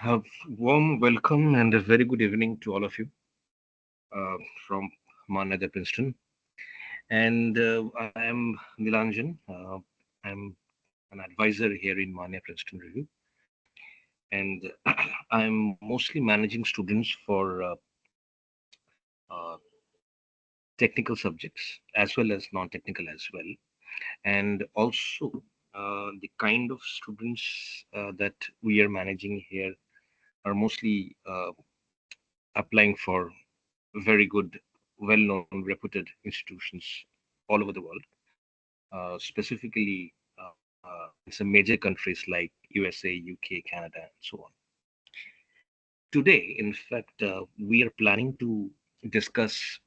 A warm welcome and a very good evening to all of you uh, from Manya, Princeton. And I am Nilanjan. I'm an advisor here in Manya Princeton Review. And I'm mostly managing students for uh, technical subjects as well as non technical as well. And also, the kind of students that we are managing here are mostly applying for very good, well-known, reputed institutions all over the world, specifically in some major countries like USA, UK, Canada, and so on. Today, in fact, we are planning to discuss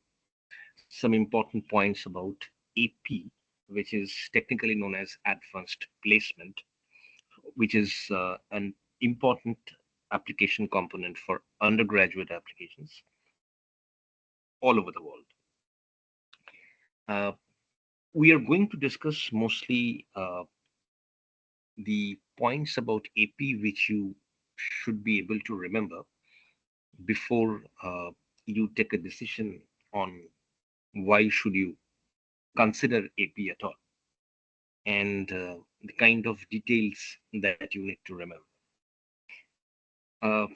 some important points about AP, which is technically known as Advanced Placement, which is an important application component for undergraduate applications all over the world. Uh, we are going to discuss mostly the points about AP which you should be able to remember before you take a decision on why should you consider AP at all, and the kind of details that you need to remember. Uh,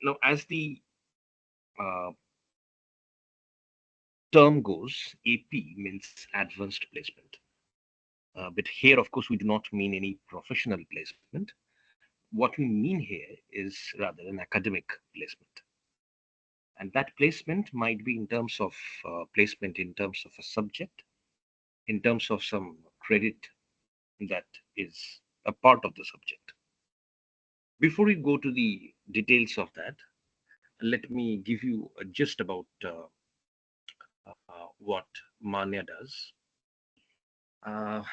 Now, as the uh, term goes, AP means advanced placement. But here, of course, we do not mean any professional placement. What we mean here is rather an academic placement. And that placement might be in terms of placement in terms of a subject, in terms of some credit that is a part of the subject. Before we go to the details of that, let me give you a gist about what Manya does. Uh,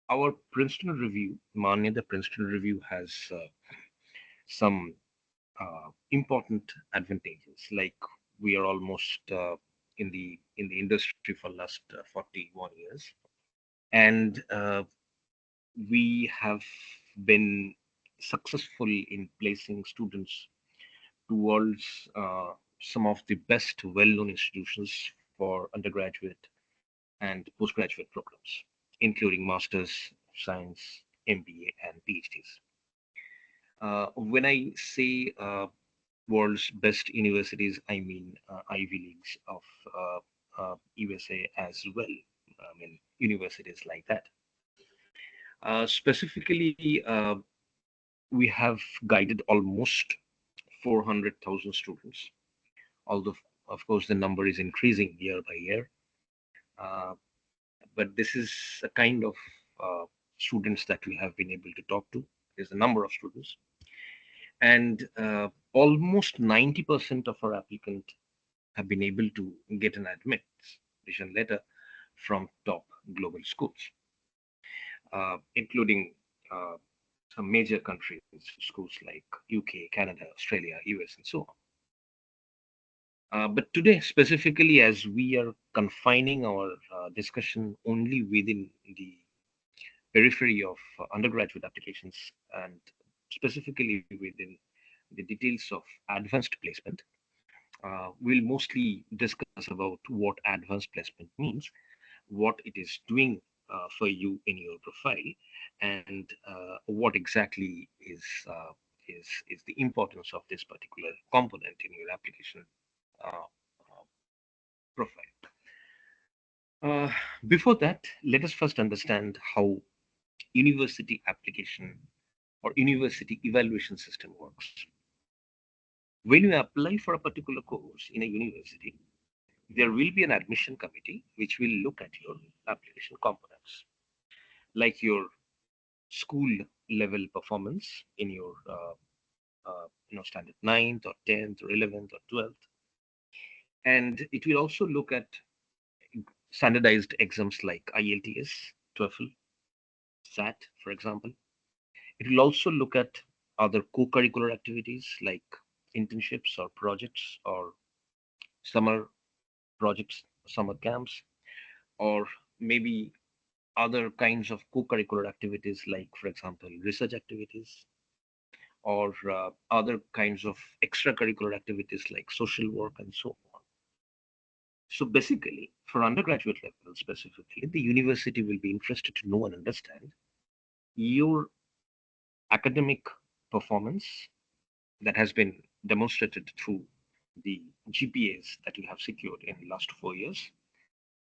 our Princeton Review, Manya, the Princeton Review has some important advantages. Like we are almost in the industry for last 41 years, and we have been successful in placing students towards some of the best well-known institutions for undergraduate and postgraduate programs, including masters, science, MBA, and PhDs. When I say world's best universities, I mean Ivy Leagues of USA as well. I mean universities like that. Specifically, we have guided almost 400,000 students, although, of course, the number is increasing year by year. Uh, but this is a kind of uh, students that we have been able to talk to. There's a number of students, and almost 90% of our applicants have been able to get an admission letter from top global schools, including uh, some major countries, schools like UK, Canada, Australia, US, and so on. But today, specifically, as we are confining our discussion only within the periphery of undergraduate applications and specifically within the details of advanced placement, we'll mostly discuss about what advanced placement means, what it is doing for you in your profile, and what exactly is the importance of this particular component in your application uh, profile. Uh, Before that, let us first understand how university application or university evaluation system works. When you apply for a particular course in a university, there will be an admission committee which will look at your application components, like your school level performance in your standard ninth or 10th or 11th or 12th, and it will also look at standardized exams like IELTS, TOEFL, SAT, for example. It will also look at other co-curricular activities like internships or projects or summer projects, summer camps, or maybe other kinds of co-curricular activities like, for example, research activities, or other kinds of extracurricular activities like social work and so on. So basically, for undergraduate level specifically, the university will be interested to know and understand your academic performance that has been demonstrated through the GPAs that you have secured in the last 4 years,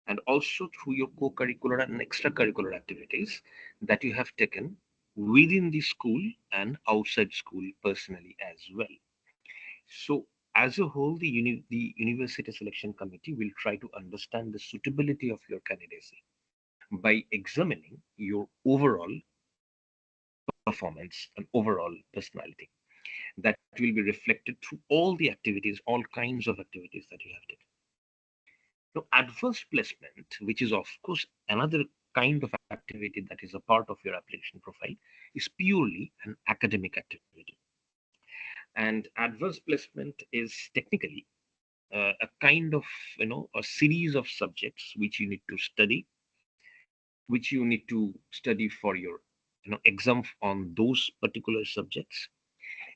and also through your co-curricular and extracurricular activities that you have taken within the school and outside school personally as well. So as a whole, the university selection committee will try to understand the suitability of your candidacy by examining your overall performance and overall personality that will be reflected through all the activities, all kinds of activities that you have taken. Now, adverse placement, which is of course another kind of activity that is a part of your application profile, is purely an academic activity. And adverse placement is technically a kind of, a series of subjects which you need to study, which you need to study for your, exam on those particular subjects,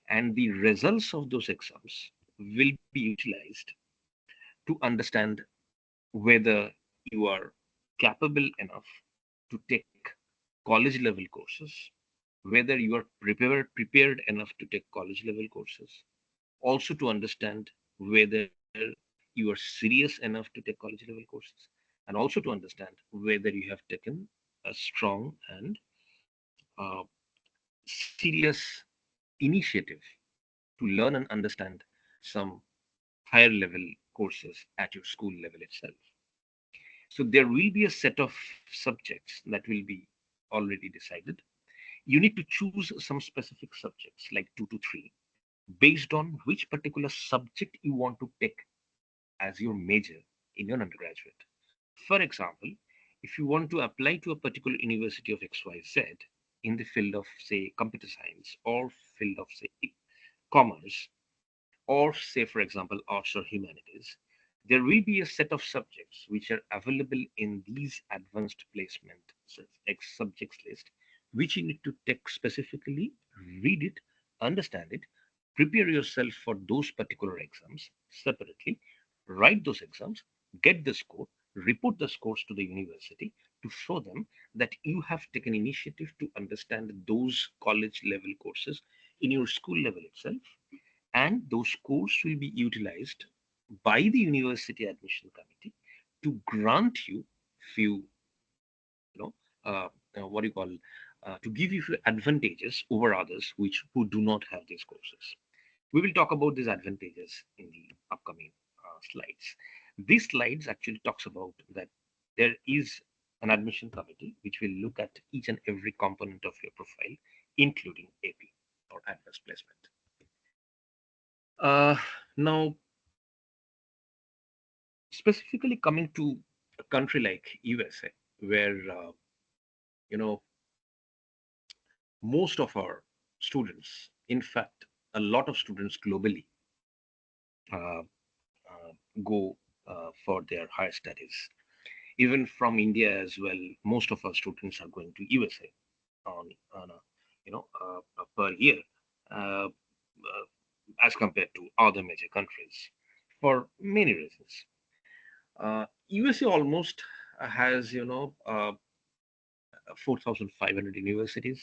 and the results of those exams will be utilized to understand whether you are capable enough to take college level courses, whether you are prepared enough to take college level courses, also to understand whether you are serious enough to take college level courses, and also to understand whether you have taken a strong and uh, serious initiative to learn and understand some higher level courses at your school level itself. So there will be a set of subjects that will be already decided. You need to choose some specific subjects, like two to three, based on which particular subject you want to take as your major in your undergraduate. For example, if you want to apply to a particular university of XYZ in the field of, say, computer science, or field of, say, commerce, or say, for example, arts or humanities, there will be a set of subjects which are available in these advanced placement subjects list, which you need to take specifically, read it, understand it, prepare yourself for those particular exams separately, write those exams, get the score, report the scores to the university to show them that you have taken initiative to understand those college level courses in your school level itself, and those courses will be utilized by the university admission committee to grant you few, you know what do you call, to give you few advantages over others which who do not have these courses. We will talk about these advantages in the upcoming slides. These slides actually talks about that there is an admission committee which will look at each and every component of your profile, including AP or adverse placement. Now, specifically coming to a country like USA, where you know most of our students, in fact, a lot of students globally uh, go for their higher studies. Even from India as well, most of our students are going to USA on a, per year, uh, as compared to other major countries, for many reasons. USA almost has 4,500 universities.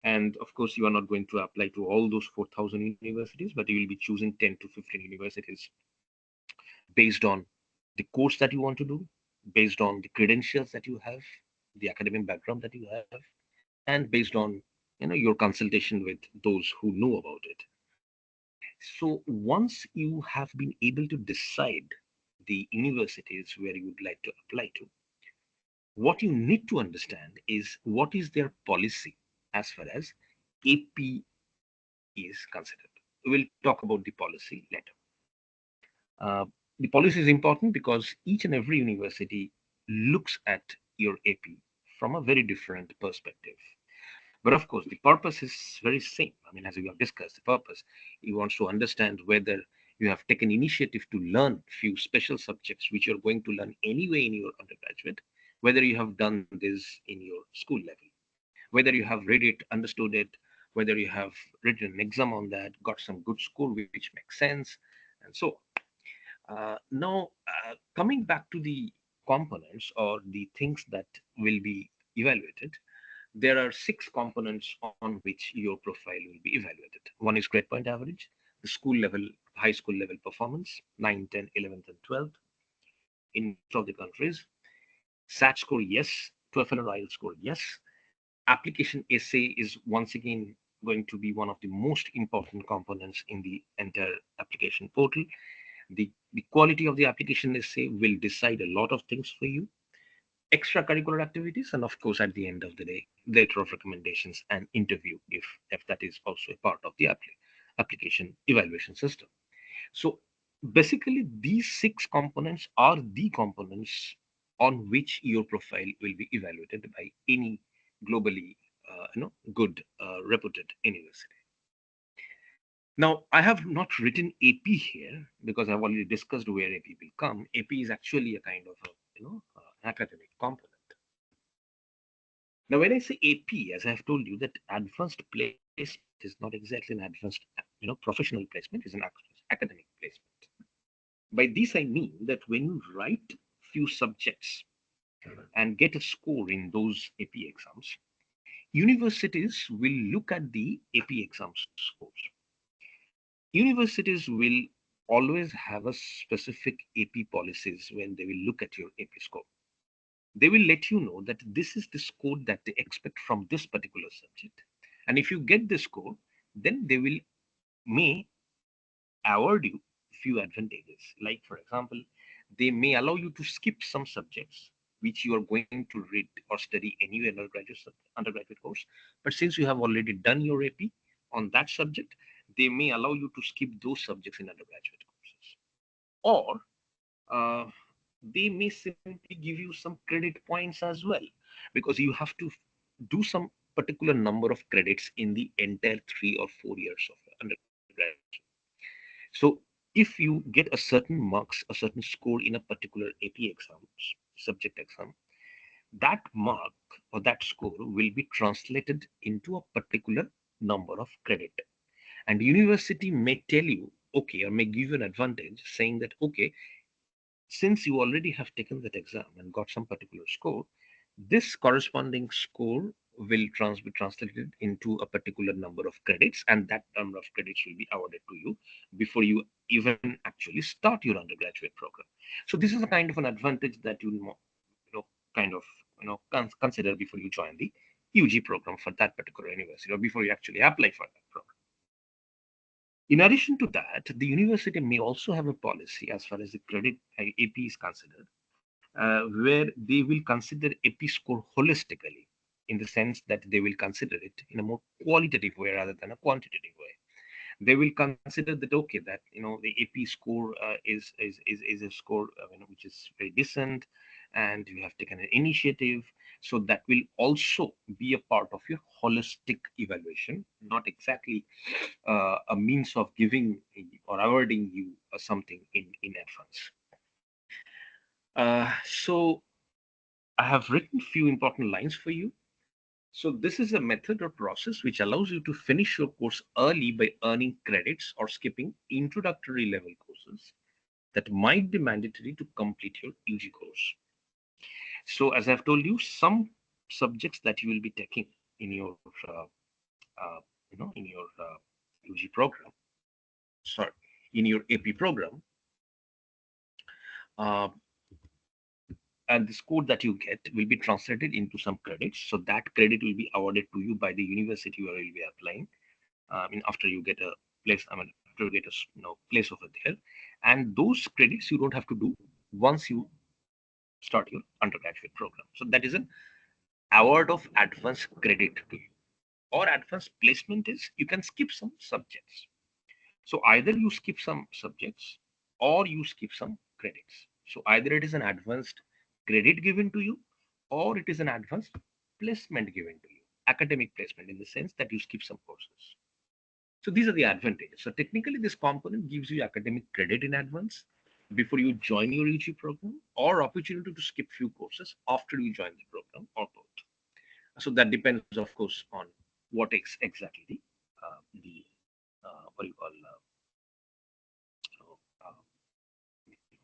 And of course, you are not going to apply to all those 4,000 universities, but you will be choosing 10 to 15 universities based on the course that you want to do, based on the credentials that you have, the academic background that you have, and based on your consultation with those who know about it. So once you have been able to decide the universities where you would like to apply to, what you need to understand is what is their policy as far as AP is considered. We'll talk about the policy later. Uh, the policy is important because each and every university looks at your AP from a very different perspective. But of course, the purpose is very same. I mean, as we have discussed, the purpose, he wants to understand whether you have taken initiative to learn few special subjects which you're going to learn anyway in your undergraduate, whether you have done this in your school level, whether you have read it, understood it, whether you have written an exam on that, got some good score which makes sense, and so on. Now, coming back to the components or the things that will be evaluated, there are six components on which your profile will be evaluated. One is grade point average, the school level, high school level performance, 9, 10, 11th, and 12th in most of the countries. SAT score, yes. TOEFL or IELTS score, yes. Application essay is once again going to be one of the most important components in the entire application portal. The quality of the application essay will decide a lot of things for you, extracurricular activities, and of course, at the end of the day, letter of recommendations and interview if that is also a part of the application evaluation system. So basically, these six components are the components on which your profile will be evaluated by any globally, good, reputed university. Now, I have not written AP here because I've already discussed where AP will come. AP is actually a kind of a, academic component. Now, when I say AP, as I have told you, that advanced placement is not exactly an advanced, professional placement; is an academic placement. By this, I mean that when you write few subjects and get a score in those AP exams, universities will look at the AP exams scores. Universities will always have a specific AP policies when they will look at your AP score. They will let you know that this is the score that they expect from this particular subject. And if you get the score, then they will may award you few advantages. Like, for example, they may allow you to skip some subjects which you are going to read or study anyway in undergraduate course. But since you have already done your AP on that subject, they may allow you to skip those subjects in undergraduate courses. Or uh, they may simply give you some credit points as well, because you have to do some particular number of credits in the entire 3 or 4 years of undergraduate. So if you get a certain marks, a certain score in a particular AP exam, subject exam, that mark or that score will be translated into a particular number of credit. And university may tell you, okay, or may give you an advantage saying that, okay, since you already have taken that exam and got some particular score, this corresponding score will be translated into a particular number of credits, and that number of credits will be awarded to you before you even actually start your undergraduate program. So this is a kind of an advantage that kind of consider before you join the UG program for that particular university or before you actually apply for that program. In addition to that, the university may also have a policy as far as the credit AP is considered, where they will consider AP score holistically, in the sense that they will consider it in a more qualitative way rather than a quantitative way. They will consider that, okay, that the AP score is a score which is very decent, and you have taken an initiative, so that will also be a part of your holistic evaluation, not exactly a means of giving or awarding you something in advance. So I have written few important lines for you. So this is a method or process which allows you to finish your course early by earning credits or skipping introductory level courses that might be mandatory to complete your UG course. So as I've told you, some subjects that you will be taking in your in your UG program, sorry, in your AP program, uh, and the score that you get will be translated into some credits. So that credit will be awarded to you by the university where you'll be applying. After you get a place, after you get a place over there, and those credits you don't have to do once you start your undergraduate program. So that is an award of advanced credit to you. Or advanced placement is you can skip some subjects. So either you skip some subjects or you skip some credits. So either it is an advanced credit given to you or it is an advanced placement given to you. Academic placement in the sense that you skip some courses. So these are the advantages. So technically, this component gives you academic credit in advance before you join your UG program, or opportunity to skip few courses after you join the program, or both. So that depends, of course, on what exactly the what do you call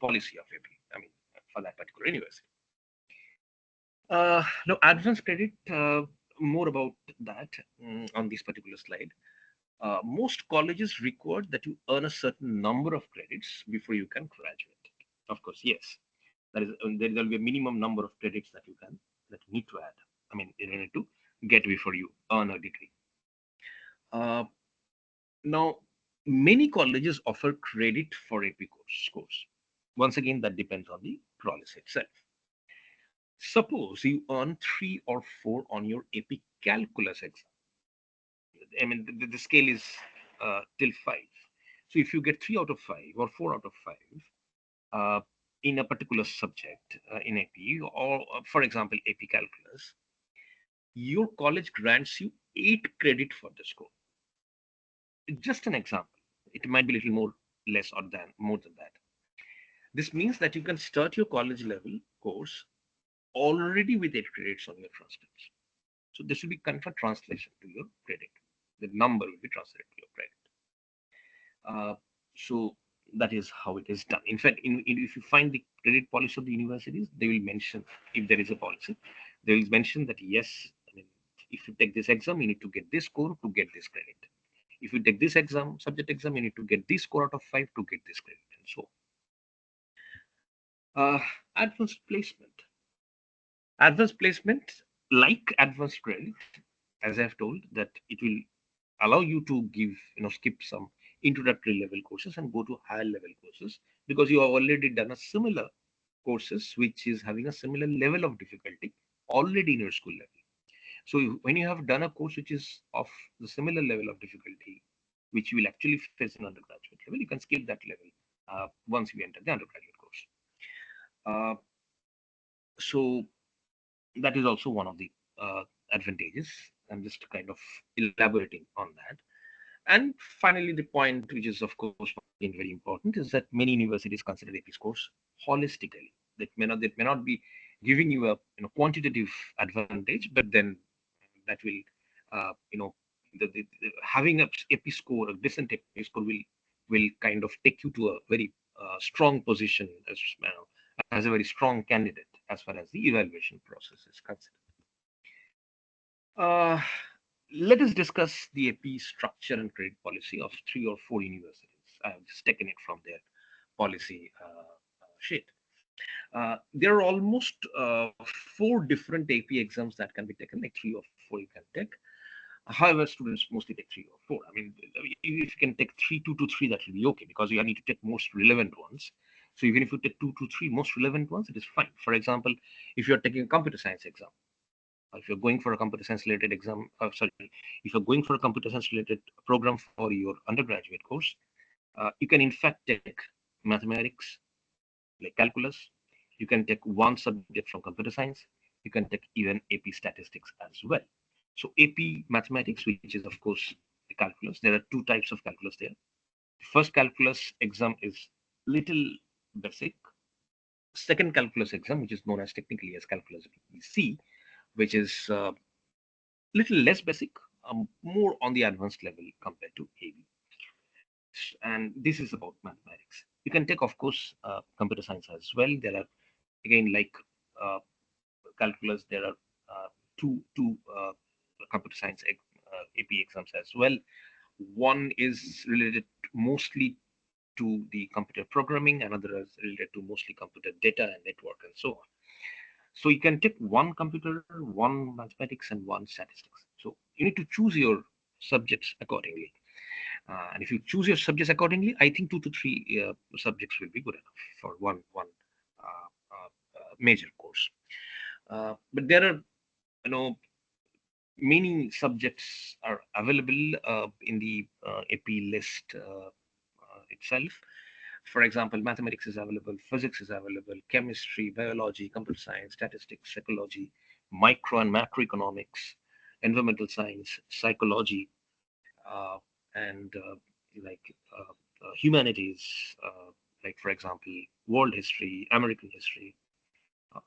policy of AP. I mean, for that particular university. Now, advanced credit, more about that on this particular slide. Most colleges require that you earn a certain number of credits before you can graduate. Of course, yes, that is there will be a minimum number of credits that you need to add. I mean, you need to get before you earn a degree. Uh, Now, many colleges offer credit for AP course. Once again, that depends on the policy itself. Suppose you earn 3 or 4 on your AP calculus exam. I mean, the scale is till 5. So if you get 3 out of 5 or 4 out of 5 uh, in a particular subject in AP, or for example, AP calculus, your college grants you 8 credit for the score. Just an example. It might be a little more, less, or than more than that. This means that you can start your college level course already with 8 credits on your transcripts. So this will be kind of a translation to your credit. The number will be translated to your credit. So that is how it is done. In fact, if you find the credit policy of the universities, they will mention, if there is a policy, they will mention that yes, I mean, if you take this exam, you need to get this score to get this credit. If you take this exam, subject exam, you need to get this score out of 5 to get this credit, and so on. Advanced placement. Advanced placement, like advanced credit, as I've told, that it will allow you to skip some introductory level courses and go to higher level courses because you have already done a similar courses which is having a similar level of difficulty already in your school level. So when you have done a course which is of the similar level of difficulty, which you will actually face in undergraduate level, you can skip that level once you enter the undergraduate course. Uh, so that is also one of the advantages. I'm just kind of elaborating on that. And finally, the point, which is of course again very important, is that many universities consider AP scores holistically. That may not be giving you a quantitative advantage, but then that will having a AP score, a decent AP score, will kind of take you to a very strong position as a very strong candidate as far as the evaluation process is concerned. Uh, Let us discuss the AP structure and credit policy of 3 or 4 universities. I have just taken it from their policy sheet. There are almost 4 different AP exams that can be taken, like 3 or 4 you can take. However, students mostly take 3 or 4. I mean, if you can take 2 to 3, that will be okay because you need to take most relevant ones. So even if you take 2 to 3 most relevant ones, it is fine. For example, if you're taking a computer science exam, if you're going for a computer science related exam, if you're going for a computer science related program for your undergraduate course, you can in fact take mathematics, like calculus. You can take one subject from computer science. You can take even AP statistics as well. So AP mathematics, which is of course the calculus. There are 2 types of calculus there. The first calculus exam is little basic. Second calculus exam, which is known as technically as calculus BC, which is little less basic, more on the advanced level compared to AB. And this is about mathematics. You can take, of course, computer science as well. There are, again, like uh, calculus, there are two computer science AP exams as well. One is related mostly to the computer programming, another is related to mostly computer data and network and so on. So you can take one computer, one mathematics, and one statistics. So you need to choose your subjects accordingly. And if you choose your subjects accordingly, I think 2 to 3 subjects will be good enough for one major course. But there are, many subjects are available in the AP list itself. For example, mathematics is available, physics is available, chemistry, biology, computer science, statistics, psychology, micro and macroeconomics, environmental science, psychology, uh, and humanities, like for example, world history, American history,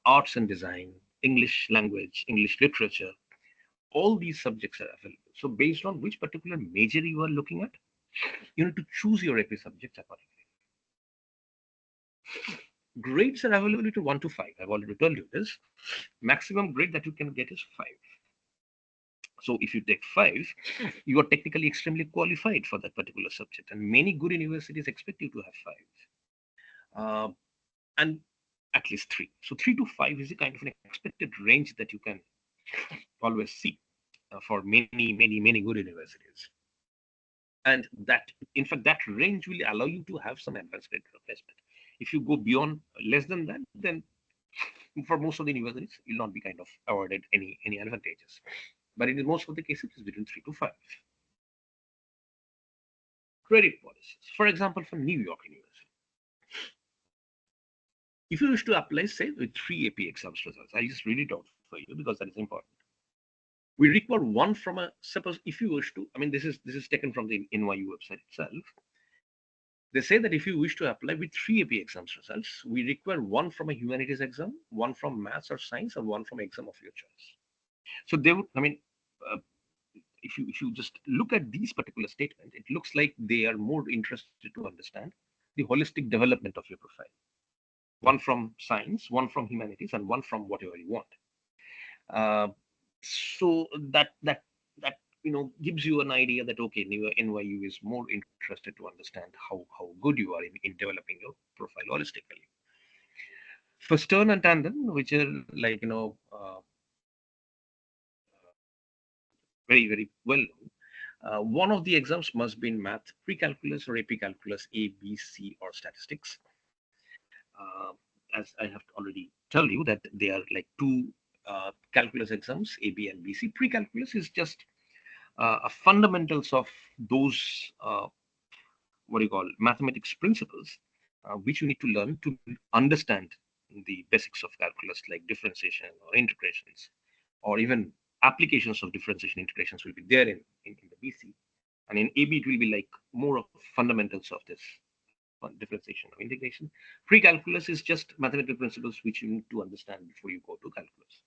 arts and design, English language, English literature. All these subjects are available. So based on which particular major you are looking at, You need to choose your AP subjects accordingly. Grades are available to 1 to 5. I've already told you this. Maximum grade that you can get is 5. So if you take 5, you are technically extremely qualified for that particular subject. And many good universities expect you to have 5. And at least 3. So 3 to 5 is a kind of an expected range that you can always see for many good universities. And that, in fact, that range will allow you to have some advanced grade replacement. If you go beyond less than that, then for most of the universities, you'll not be kind of awarded any advantages. But in most of the cases, it's between 3 to 5. Credit policies. For example, for New York University, if you wish to apply, say, with 3 AP exams results, I just read it out for you because that is important. We require one from a, suppose if you wish to, I mean, this is taken from the NYU website itself. They say that if you wish to apply with 3 AP exams results, we require one from a humanities exam, one from maths or science, and one from exam of your choice. So they would, I mean, uh, if you just look at these particular statements, it looks like they are more interested to understand the holistic development of your profile. One from science, one from humanities, and one from whatever you want. Uh, so that gives you an idea that okay, NYU is more interested to understand how good you are in developing your profile holistically. For Stern and Tandon, which are like very well known, one of the exams must be in math, pre-calculus or AP calculus A, B, C, or statistics. Uh, as I have already tell you that they are like two calculus exams, A, B, and B, C. Pre-calculus is just a fundamentals of those what do you call mathematics principles, which you need to learn to understand the basics of calculus, like differentiation or integrations, or even applications of differentiation integrations will be there in the BC. And in AB, it will be like more of fundamentals of this differentiation or integration. Pre-calculus is just mathematical principles which you need to understand before you go to calculus.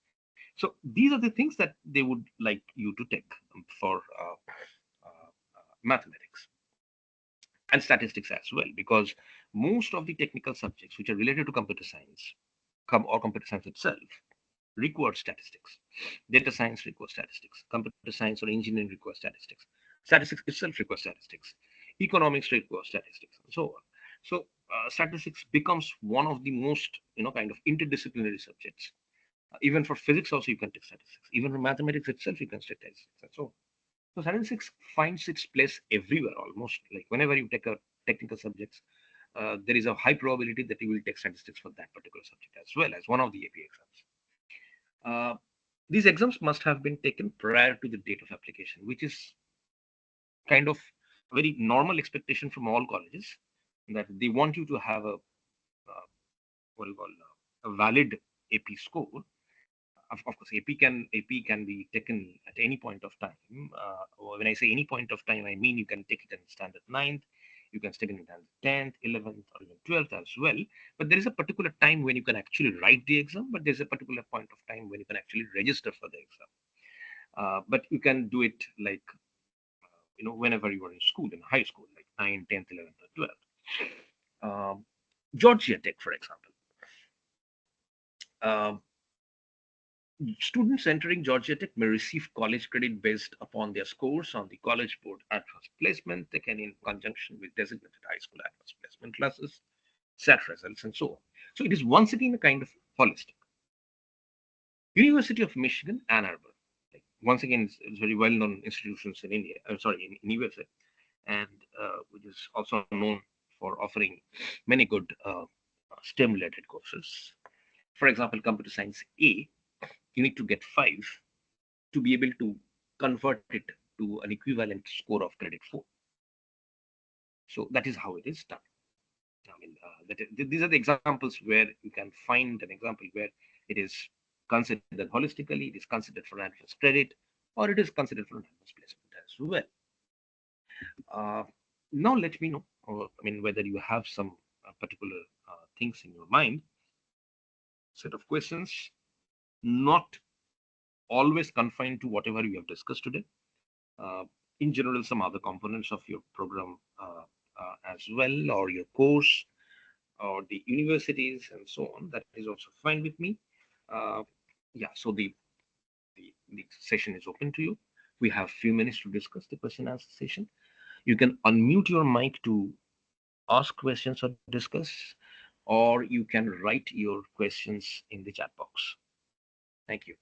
So these are the things that they would like you to take for mathematics and statistics as well, because most of the technical subjects which are related to computer science or computer science itself require statistics. Data science requires statistics. Computer science or engineering requires statistics. Statistics itself requires statistics. Economics requires statistics, and so on. So statistics becomes one of the most kind of interdisciplinary subjects. Even for physics also you can take statistics. Even for mathematics itself you can take statistics, and so on. So statistics finds its place everywhere almost. Like whenever you take a technical subjects, there is a high probability that you will take statistics for that particular subject as well as one of the AP exams. Uh, these exams must have been taken prior to the date of application, which is kind of a very normal expectation from all colleges, that they want you to have a what do you call a valid AP score. Of course, AP can be taken at any point of time. When I say any point of time, I mean you can take it in standard ninth, you can take it in standard 10th, 11th, or even 12th as well. But there is a particular time when you can actually write the exam, but there's a particular point of time when you can actually register for the exam. But you can do it like whenever you are in school, in high school, like 9th, 10th, 11th, or 12th. Georgia Tech, for example. Um, Students entering Georgia Tech may receive college credit based upon their scores on the College Board Advanced Placement taken in conjunction with designated high school advanced placement classes, set results, and so on. So it is once again a kind of holistic. University of Michigan, Ann Arbor. Like, once again, it's very well-known institutions in India. Sorry, in USA, and which is also known for offering many good STEM-related courses. For example, computer science A, you need to get 5 to be able to convert it to an equivalent score of credit 4. So that is how it is done. I mean, these are the examples where you can find an example where it is considered holistically, it is considered for advanced credit, or it is considered for an advanced placement as well. Uh, Now let me know, whether you have some particular things in your mind, set of questions, not always confined to whatever we have discussed today. Uh, in general some other components of your program as well, or your course, or the universities and so on, that is also fine with me. Uh, yeah, so the session is open to you. We have few minutes to discuss the question and answer session. You can unmute your mic to ask questions or discuss, or you can write your questions in the chat box. Thank you.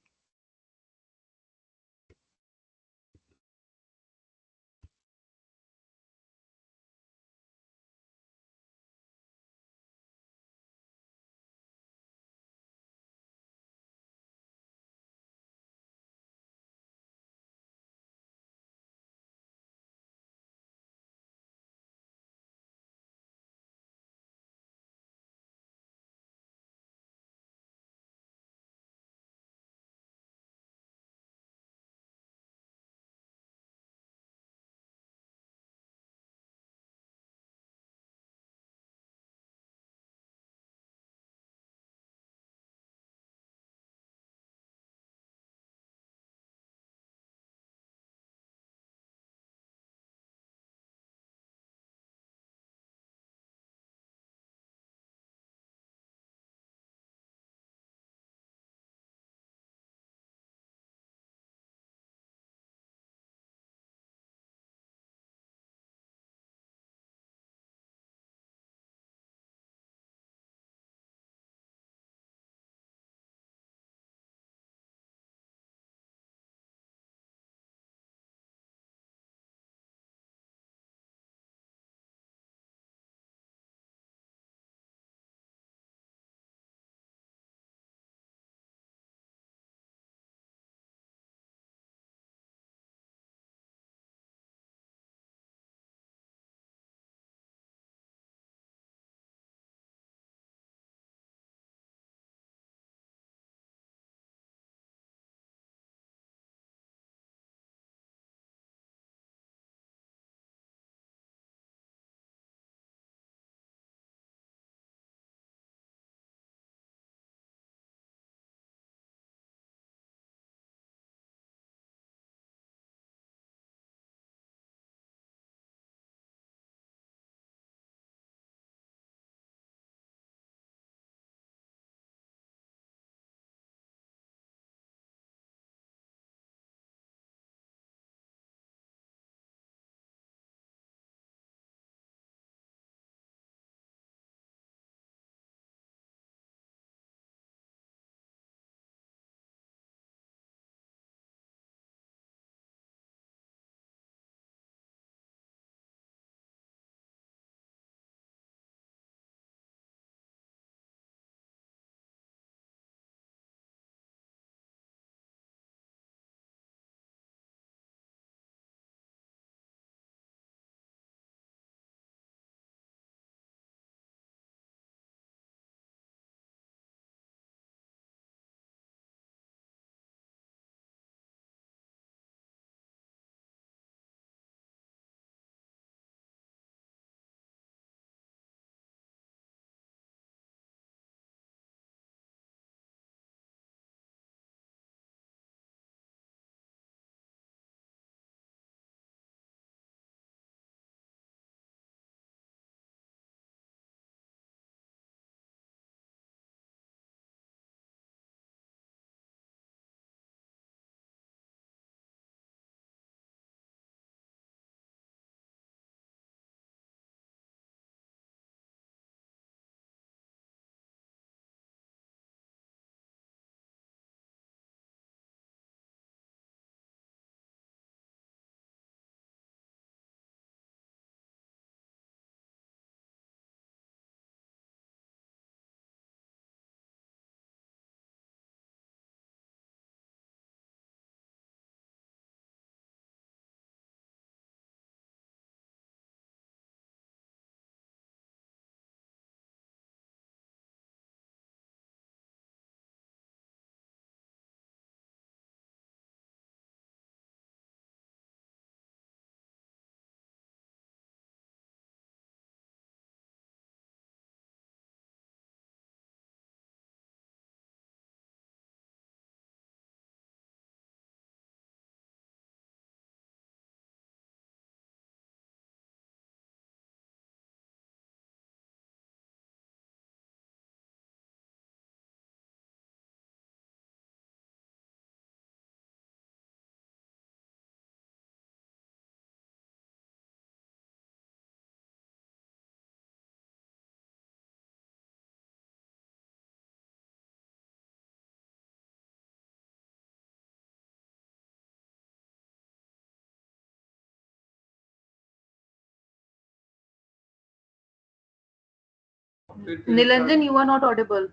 Nilanjan, you are not audible.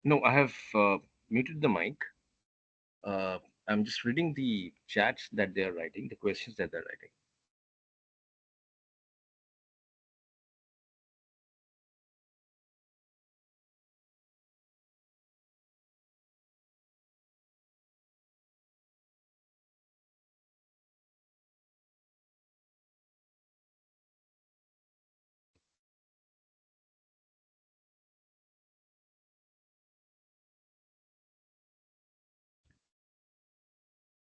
No, I have muted the mic. Uh, I'm just reading the chats that they're writing, the questions that they're writing.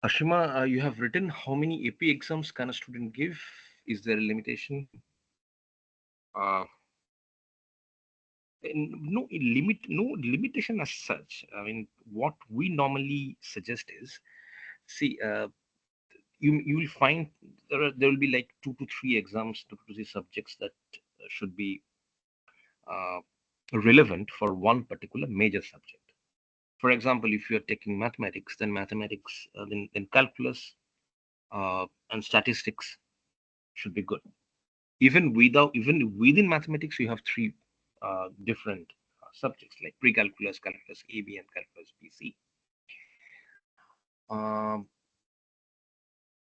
Ashima, you have written how many AP exams can a student give? Is there a limitation? Uh, no limitation as such. I mean, what we normally suggest is, see, you will find there will be like 2 to 3 exams, 2 to 3 subjects that should be uh, relevant for one particular major subject. For example, if you are taking mathematics, then mathematics, then calculus and statistics should be good. Even within mathematics, you have three different subjects like pre-calculus, calculus AB, and calculus BC. Um,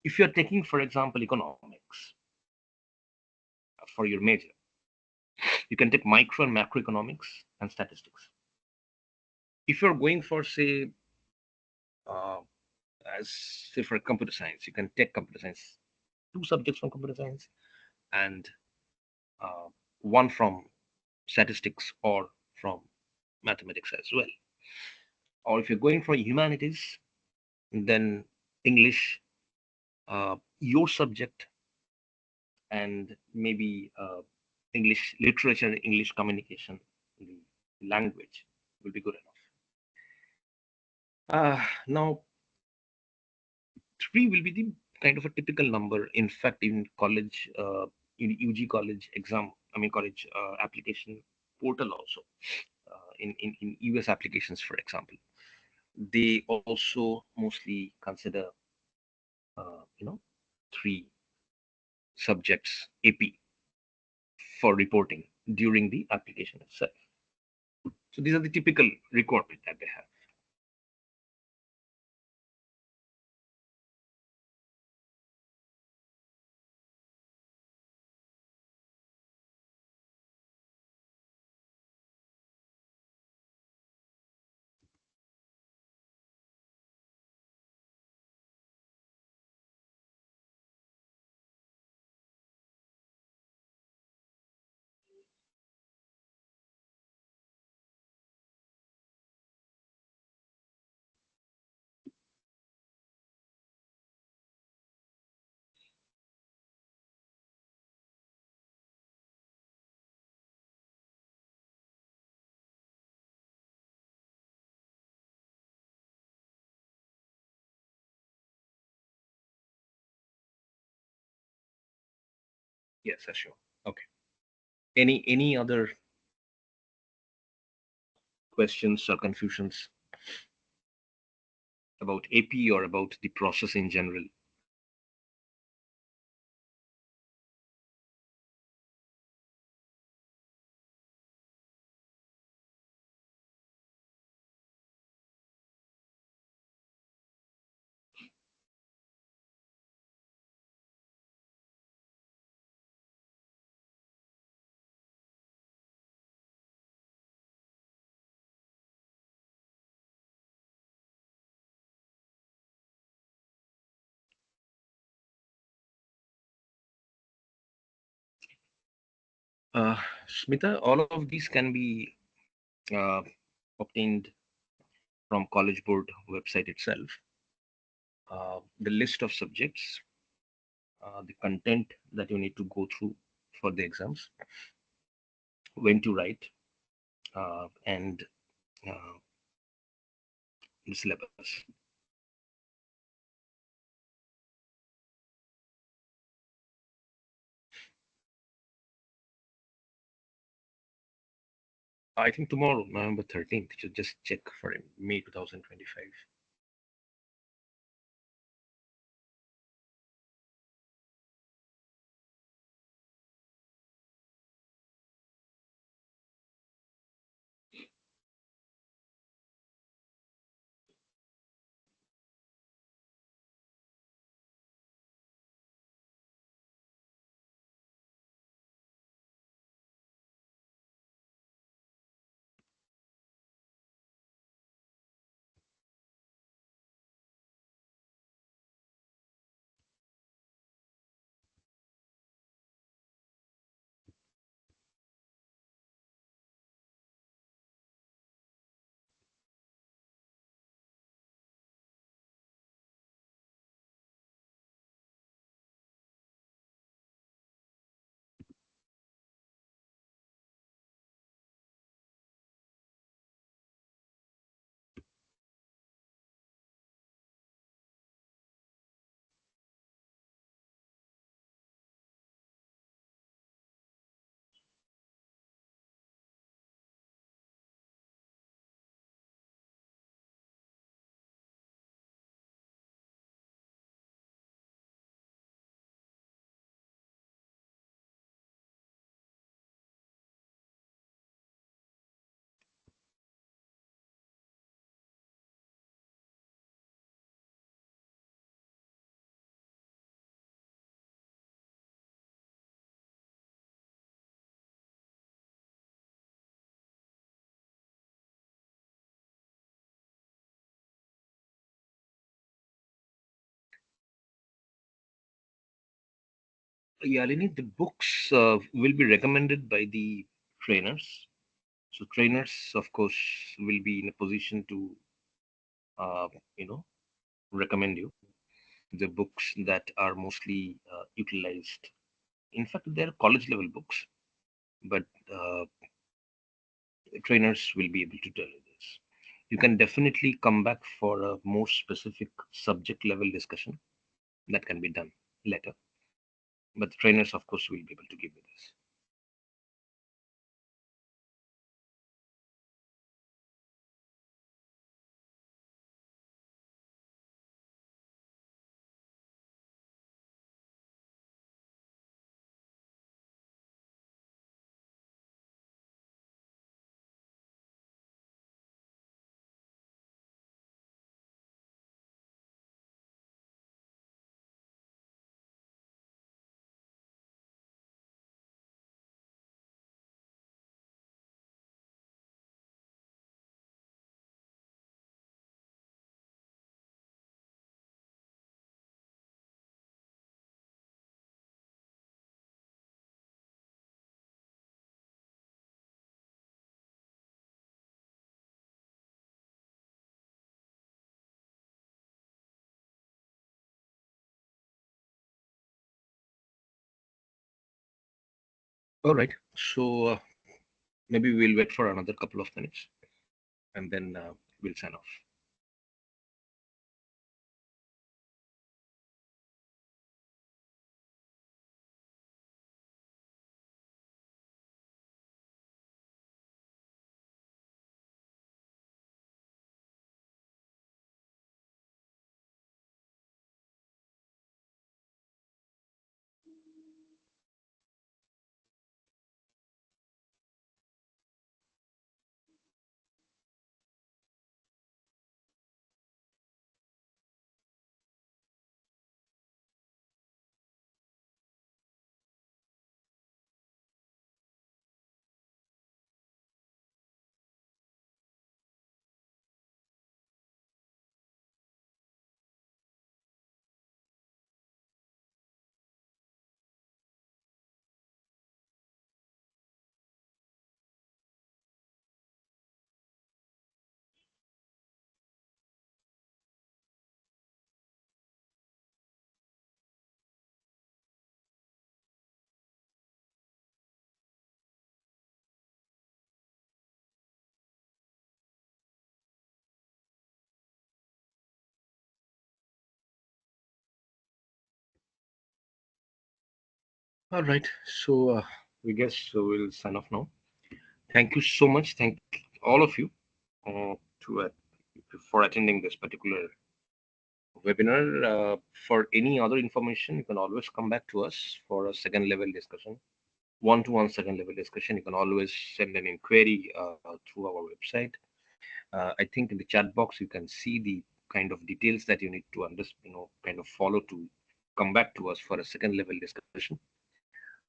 if you are taking, for example, economics for your major, you can take micro and macroeconomics and statistics. If you're going for, say, uh, as say for computer science, you can take computer science, 2 subjects from computer science and uh, one from statistics or from mathematics as well. Or if you're going for humanities, then English, your subject, and maybe English literature, English communication, the language will be good enough. Now, 3 will be the kind of a typical number. In fact, in college, in UG college exam, I mean college application portal also, in US applications, for example, they also mostly consider, 3 subjects AP for reporting during the application itself. So these are the typical requirement that they have. Yes, sure. Okay. Any other questions or confusions about AP or about the process in general? Smita, all of these can be uh, obtained from College Board website itself. The list of subjects, the content that you need to go through for the exams, when to write, and uh, the syllabus. I think tomorrow, November 13th, you should just check for May 2025. Yalini, the books will be recommended by the trainers. So trainers, of course, will be in a position to, uh, you know, recommend you the books that are mostly utilized. In fact, they're college level books, but trainers will be able to tell you this. You can definitely come back for a more specific subject level discussion that can be done later. But the trainers, of course, will be able to give you this. All right. So maybe we'll wait for another couple of minutes and then we'll sign off. All right. So we guess we'll sign off now. Thank you so much. Thank all of you to for attending this particular webinar. For any other information, you can always come back to us for a second level discussion, one-to-one second level discussion. You can always send an inquiry through our website. I think in the chat box you can see the kind of details that you need to understand, kind of follow to come back to us for a second level discussion.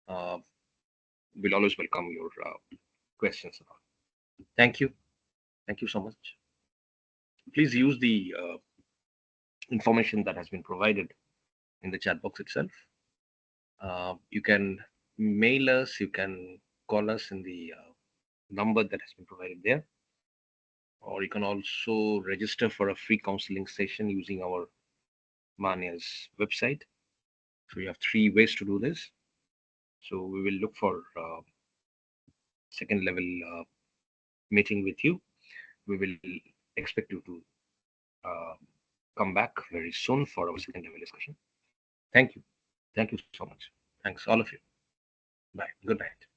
Uh, we'll always welcome your questions. Thank you. Thank you so much. Please use the information that has been provided in the chat box itself. You can mail us, you can call us in the number that has been provided there, or you can also register for a free counseling session using our Manya's website. So you have three ways to do this. So we will look for second level meeting with you. We will expect you to uh, come back very soon for our second level discussion. Thank you. Thank you so much. Thanks, all of you. Bye. Good night.